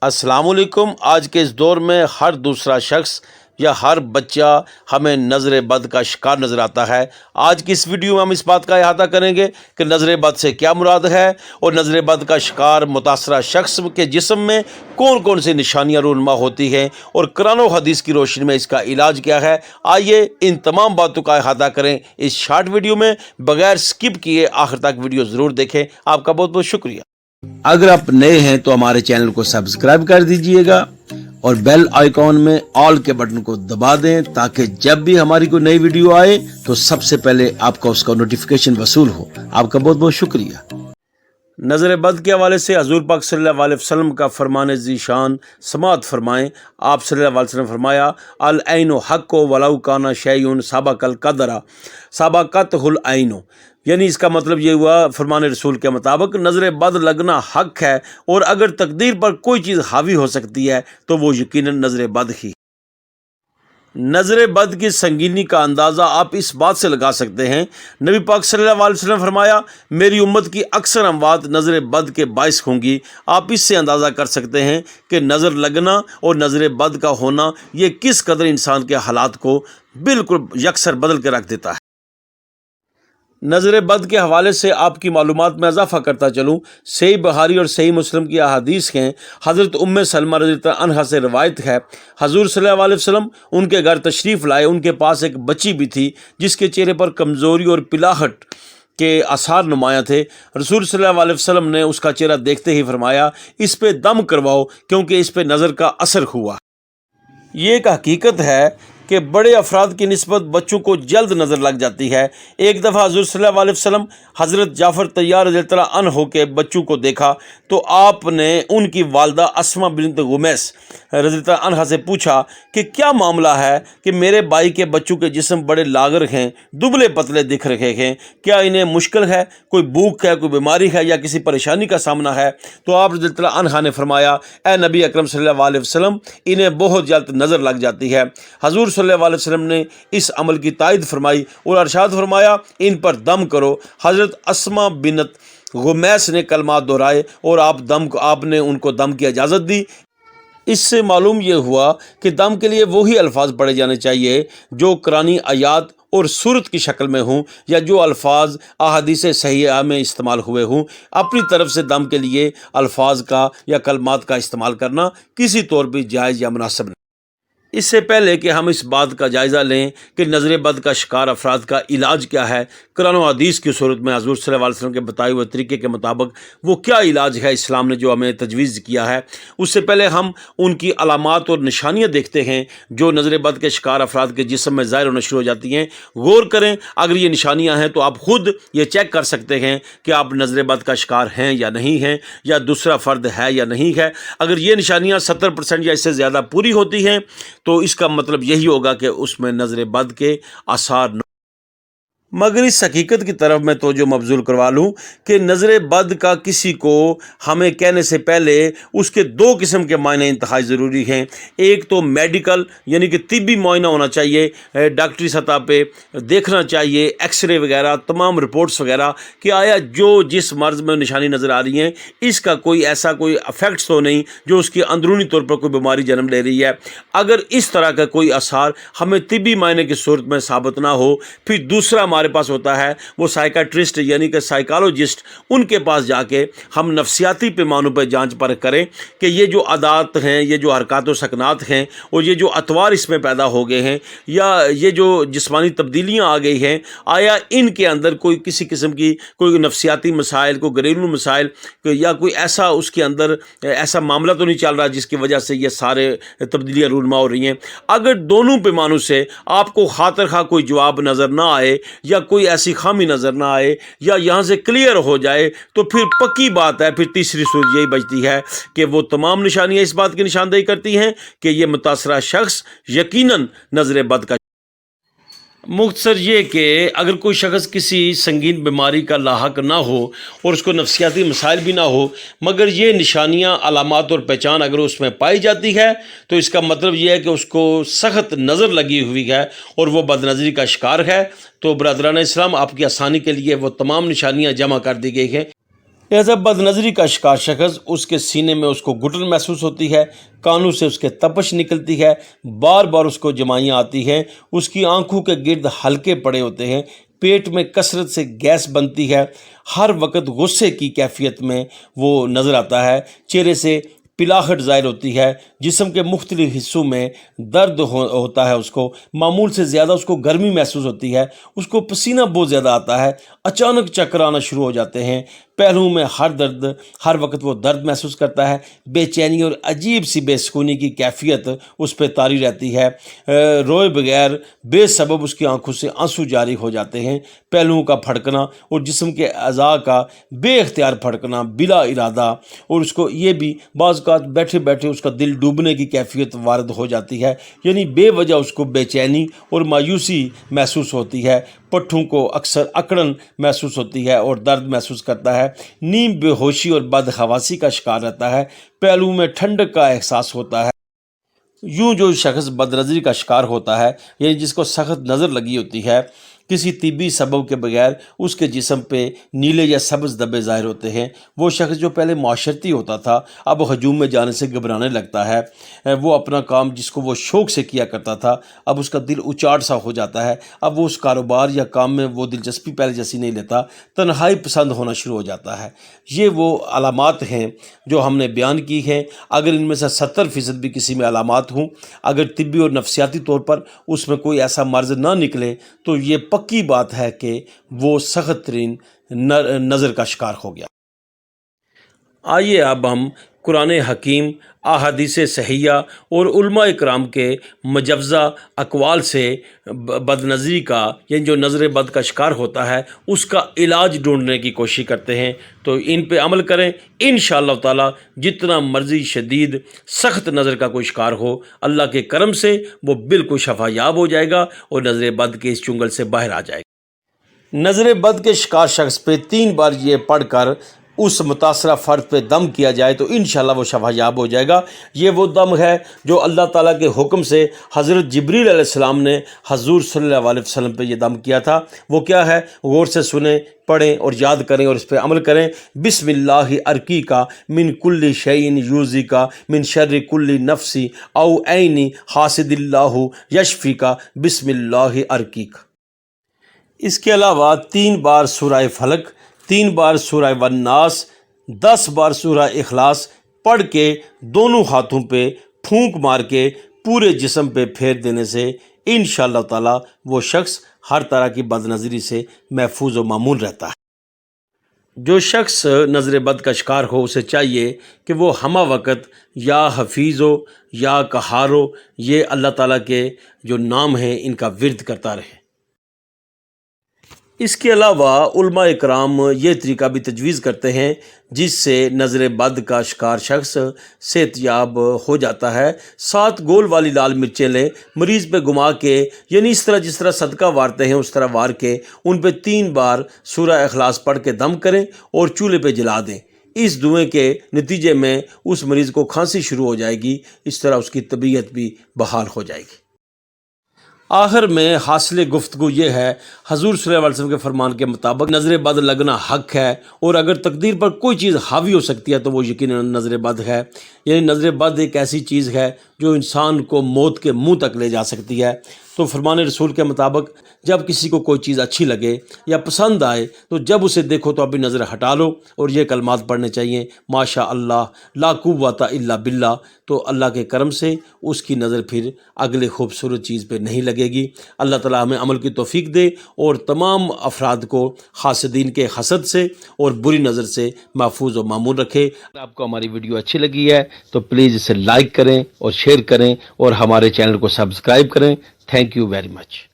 अस्सलाम वालेकुम। आज के इस दौर में हर दूसरा शख्स या हर बच्चा हमें नज़र बद का शिकार नज़र आता है। आज की इस वीडियो में हम इस बात का अहाता करेंगे कि नज़र बद से क्या मुराद है और नज़र बद का शिकार मुतासरा शख्स के जिस्म में कौन कौन सी निशानियाँ रूनुमा होती हैं और कुरान और हदीस की रोशनी में इसका इलाज क्या है। आइए इन तमाम बातों का अहाता करें इस शॉर्ट वीडियो में। बगैर स्किप किए आखिर तक वीडियो ज़रूर देखें। आपका बहुत बहुत शुक्रिया। अगर आप नए हैं तो हमारे चैनल को सब्सक्राइब कर दीजिएगा और बेल आइकॉन में ऑल के बटन को दबा दें ताकि जब भी हमारी कोई नई वीडियो आए तो सबसे पहले आपका उसका नोटिफिकेशन वसूल हो। आपका बहुत बहुत शुक्रिया। नज़र बद के हवाले से हजूर पाक सल्लल्लाहु अलैहि वसल्लम का फरमान ज़ीशान समात फरमाएँ। आप सल्लल्लाहु अलैहि वसल्लम फरमाया, अल ऐनो हक़्क़ु वलौ काना शैउन सबक़ल क़दरा सबक़तहुल ऐनो। यानी इसका मतलब ये हुआ फरमान रसूल के मुताबिक नज़र बद लगना हक है और अगर तकदीर पर कोई चीज़ हावी हो सकती है तो वो यकीनन नज़र बद ही। नज़र बद की संगीनी का अंदाज़ा आप इस बात से लगा सकते हैं, नबी पाक सल्लल्लाहु अलैहि वसल्लम फरमाया, मेरी उम्मत की अक्सर अमवात नज़र बद के बाइस होंगी। आप इससे अंदाज़ा कर सकते हैं कि नज़र लगना और नज़र बद का होना ये किस कदर इंसान के हालात को बिल्कुल यकसर बदल के रख देता है। नज़र बद के हवाले से आपकी मालूमात में इजाफ़ा करता चलूँ, सही बुखारी और सही मुस्लिम की अहादीस हैं। हज़रत उम्मे सलमा रज़ियल्लाहु अन्हा से रवायत है, हज़ूर सल्लल्लाहु अलैहि वसल्लम उनके घर तशरीफ़ लाए। उनके पास एक बच्ची भी थी जिसके चेहरे पर कमज़ोरी और पिलाहट के आसार नुमायाँ थे। रसूल सल्लल्लाहु अलैहि वसल्लम ने उसका चेहरा देखते ही फरमाया, इस पे दम करवाओ क्योंकि इस पे नज़र का असर हुआ। ये एक हकीकत है कि बड़े अफराद की निस्बत बच्चों को जल्द नज़र लग जाती है। एक दफ़ा हज़रत सल्लल्लाहु अलैहि वसल्लम हज़रत जाफ़र तैयार रज़ियल्लाहु अन्हु के बच्चों को देखा तो आपने उनकी वालदा अस्मा बिन्त गुमैस रज़ियल्लाहु अन्हा से पूछा कि क्या मामला है कि मेरे भाई के बच्चों के जिस्म बड़े लागर हैं, दुबले पतले दिख रहे हैं, क्या इन्हें मुश्किल है, कोई भूख है, कोई बीमारी है या किसी परेशानी का सामना है। तो आप रज़ियल्लाहु अन्हा ने फरमाया, ए नबी अकरम सल्लल्लाहु अलैहि वसल्लम, इन्हें बहुत जल्द नज़र लग जाती है। हज़ूर सल्लल्लाहु अलैहि वसल्लम ने इस अमल की तायद फरमाई और अरशाद फरमाया, इन पर दम करो। हज़रत अस्मा बिनत गुमैस ने कलमात दोहराए और आपने उनको दम की इजाज़त दी। इससे मालूम यह हुआ कि दम के लिए वही अल्फाज पढ़े जाने चाहिए जो कुरानी आयात और सूरत की शक्ल में हूँ या जो अल्फाज अहादीस सहीहा में इस्तेमाल हुए हूँ। अपनी तरफ से दम के लिए अल्फाज का या कलमात का इस्तेमाल करना किसी तौर पर जायज़ या मुनासिब नहीं। इससे पहले कि हम इस बात का जायज़ा लें कि नज़र बद का शिकार अफराद का इलाज क्या है, कुरान और हदीस की सूरत में हज़ूर सल्लल्लाहु अलैहि वसल्लम के बताए हुए तरीके के मुताबिक वो क्या इलाज है इस्लाम ने जो हमें तजवीज़ किया है, उससे पहले हम उनकी अलामात और निशानियाँ देखते हैं जो नज़र बद के शिकार अफराद के जिस्म में ज़ाहिर होना शुरू हो जाती हैं। गौर करें, अगर ये निशानियाँ हैं तो आप ख़ुद ये चेक कर सकते हैं कि आप नज़र बद का शिकार हैं या नहीं हैं, या दूसरा फ़र्द है या नहीं है। अगर ये निशानियाँ 70% या इससे ज़्यादा पूरी होती हैं तो इसका मतलब यही होगा कि उसमें नज़र बद के आसार। मगर इस हकीकत की तरफ मैं तवज्जो मबजूल करवा लूँ कि नज़र बद का किसी को हमें कहने से पहले उसके दो किस्म के मायने इंतहाई ज़रूरी हैं। एक तो मेडिकल यानी कि तिब्बी मुआयना होना चाहिए, डॉक्टरी सतह पे देखना चाहिए, एक्सरे वगैरह तमाम रिपोर्ट्स वगैरह कि आया जो जिस मर्ज़ में निशानी नज़र आ रही हैं इसका कोई अफेक्ट्स तो नहीं जो उसकी अंदरूनी तौर पर कोई बीमारी जन्म ले रही है। अगर इस तरह का कोई आसार हमें तिब्बी मायने की सूरत में साबित ना हो, फिर दूसरा हमारे पास होता है वो साइकाट्रिस्ट यानी कि साइकोलॉजिस्ट। उनके पास जाके हम नफ्सियाती पैमानों पर जांच परख करें कि ये जो आदात हैं, ये जो हरकत व सकनात हैं और ये जो अतवार इसमें पैदा हो गए हैं या ये जो जिस्मानी तब्दीलियां आ गई हैं, आया इनके अंदर कोई किसी किस्म की कोई नफ्सियाती मसाइल, कोई घरेलू मसाइल या कोई ऐसा उसके अंदर ऐसा मामला तो नहीं चल रहा जिसकी वजह से ये सारे तब्दीलियाँ रूनुमा हो रही हैं। अगर दोनों पैमानों से आपको खातर खा कोई जवाब नज़र ना आए या कोई ऐसी खामी नज़र ना आए या यहाँ से क्लियर हो जाए तो फिर पक्की बात है, फिर तीसरी सूरत यही बचती है कि वो तमाम निशानियाँ इस बात की निशानदेही करती हैं कि ये मुतासरा शख्स यकीनन नज़र बद का। मुख्तसर ये कि अगर कोई शख्स किसी संगीन बीमारी का लाहक ना हो और उसको नफ्सियाती मसाइल भी ना हो मगर ये निशानियाँ, अलामात और पहचान अगर उसमें पाई जाती है तो इसका मतलब ये है कि उसको सख्त नज़र लगी हुई है और वो बदनज़री का शिकार है। तो बरदरान इस्लाम, आपकी आसानी के लिए वो तमाम निशानियाँ जमा कर दी गई हैं। لہذا بد نظری کا شکار شخص اس کے سینے میں اس کو گھٹن محسوس ہوتی ہے، کانوں سے اس کے تپش نکلتی ہے، بار بار اس کو جمائیاں آتی ہیں، اس کی آنکھوں کے گرد حلقے پڑے ہوتے ہیں، پیٹ میں کثرت سے گیس بنتی ہے، ہر وقت غصے کی کیفیت میں وہ نظر آتا ہے، چہرے سے پلاہٹ ظاہر ہوتی ہے، جسم کے مختلف حصوں میں درد ہوتا ہے، اس کو معمول سے زیادہ اس کو گرمی محسوس ہوتی ہے، اس کو پسینہ بہت زیادہ آتا ہے، اچانک چکر آنا شروع ہو جاتے ہیں، پہلوؤں میں ہر وقت وہ درد محسوس کرتا ہے، بے چینی اور عجیب سی بے سکونی کی کیفیت اس پہ طاری رہتی ہے، روئے بغیر بے سبب اس کی آنکھوں سے آنسو جاری ہو جاتے ہیں، پہلوؤں کا پھڑکنا اور جسم کے اعضاء کا بے اختیار پھڑکنا بلا ارادہ، اور اس کو یہ بھی بعض اوقات بیٹھے بیٹھے اس کا دل ڈوبنے کی کیفیت وارد ہو جاتی ہے، یعنی بے وجہ اس کو بے چینی اور مایوسی محسوس ہوتی ہے، پٹھوں کو اکثر اکڑن محسوس ہوتی ہے اور درد محسوس کرتا ہے، نیم بے ہوشی اور بدحواسی کا شکار رہتا ہے، پہلو میں ٹھنڈک کا احساس ہوتا ہے۔ یوں جو شخص بد نظری کا شکار ہوتا ہے، یعنی جس کو سخت نظر لگی ہوتی ہے، کسی طبی سبب کے بغیر اس کے جسم پہ نیلے یا سبز دبے ظاہر ہوتے ہیں، وہ شخص جو پہلے معاشرتی ہوتا تھا اب ہجوم میں جانے سے گھبرانے لگتا ہے، وہ اپنا کام جس کو وہ شوق سے کیا کرتا تھا اب اس کا دل اچاٹ سا ہو جاتا ہے، اب وہ اس کاروبار یا کام میں وہ دلچسپی پہلے جیسی نہیں لیتا، تنہائی پسند ہونا شروع ہو جاتا ہے۔ یہ وہ علامات ہیں جو ہم نے بیان کی ہیں، اگر ان میں سے 70% بھی کسی میں علامات ہوں، اگر طبی اور نفسیاتی طور پر اس میں کوئی ایسا مرض نہ نکلے تو یہ پکی بات ہے کہ وہ سخت ترین نظر کا شکار ہو گیا۔ آئیے اب ہم قرآن حکیم، احادیث صحیحہ اور علماء اکرام کے مجوزہ اقوال سے بد نظری کا یعنی جو نظر بد کا شکار ہوتا ہے اس کا علاج ڈھونڈنے کی کوشش کرتے ہیں، تو ان پہ عمل کریں، انشاءاللہ تعالی جتنا مرضی شدید سخت نظر کا کوئی شکار ہو، اللہ کے کرم سے وہ بالکل شفا یاب ہو جائے گا اور نظر بد کے اس چنگل سے باہر آ جائے گا۔ نظر بد کے شکار شخص پہ 3 بار یہ پڑھ کر اس متاثرہ فرد پہ دم کیا جائے تو انشاءاللہ وہ شفا یاب ہو جائے گا۔ یہ وہ دم ہے جو اللہ تعالیٰ کے حکم سے حضرت جبریل علیہ السلام نے حضور صلی اللہ علیہ وسلم پہ یہ دم کیا تھا۔ وہ کیا ہے؟ غور سے سنیں، پڑھیں اور یاد کریں اور اس پہ عمل کریں۔ بسم اللہ ارقی کا من کل شیء یوزی کا من شر کل نفسی او عین حاسد اللہ یشفی کا بسم اللہ ارقی کا۔ اس کے علاوہ 3 بار سورہ فلق، 3 بار سورہ والناس، 10 بار سورہ اخلاص پڑھ کے دونوں ہاتھوں پہ پھونک مار کے پورے جسم پہ پھیر دینے سے انشاءاللہ تعالی وہ شخص ہر طرح کی بد نظری سے محفوظ و معمون رہتا ہے۔ جو شخص نظر بد کا شکار ہو اسے چاہیے کہ وہ ہمہ وقت یا حفیظ ہو یا قہار ہو، یہ اللہ تعالیٰ کے جو نام ہیں ان کا ورد کرتا رہے۔ اس کے علاوہ علماء اکرام یہ طریقہ بھی تجویز کرتے ہیں جس سے نظر بد کا شکار شخص صحت یاب ہو جاتا ہے۔ 7 گول والی لال مرچیں لیں، مریض پہ گما کے، یعنی اس طرح جس طرح صدقہ وارتے ہیں اس طرح وار کے ان پہ 3 بار سورہ اخلاص پڑھ کے دم کریں اور چولہے پہ جلا دیں۔ اس دعائیں کے نتیجے میں اس مریض کو کھانسی شروع ہو جائے گی، اس طرح اس کی طبیعت بھی بحال ہو جائے گی۔ آخر میں حاصل گفتگو یہ ہے، حضور صلی اللہ علیہ وسلم کے فرمان کے مطابق نظر بد لگنا حق ہے، اور اگر تقدیر پر کوئی چیز حاوی ہو سکتی ہے تو وہ یقیناً نظر بد ہے۔ یعنی نظر بد ایک ایسی چیز ہے جو انسان کو موت کے منہ تک لے جا سکتی ہے۔ تو فرمان رسول کے مطابق جب کسی کو کوئی چیز اچھی لگے یا پسند آئے تو جب اسے دیکھو تو ابھی نظر ہٹا لو اور یہ کلمات پڑھنے چاہیے، ماشاء اللہ لا قوت الا باللہ، تو اللہ کے کرم سے اس کی نظر پھر اگلے خوبصورت چیز پہ نہیں لگے گی۔ اللہ تعالیٰ ہمیں عمل کی توفیق دے اور تمام افراد کو حاسدین کے حسد سے اور بری نظر سے محفوظ و معمون رکھے۔ اگر آپ کو ہماری ویڈیو اچھی لگی ہے تو پلیز اسے لائک کریں اور شیئر کریں اور ہمارے چینل کو سبسکرائب کریں۔ Thank you very much.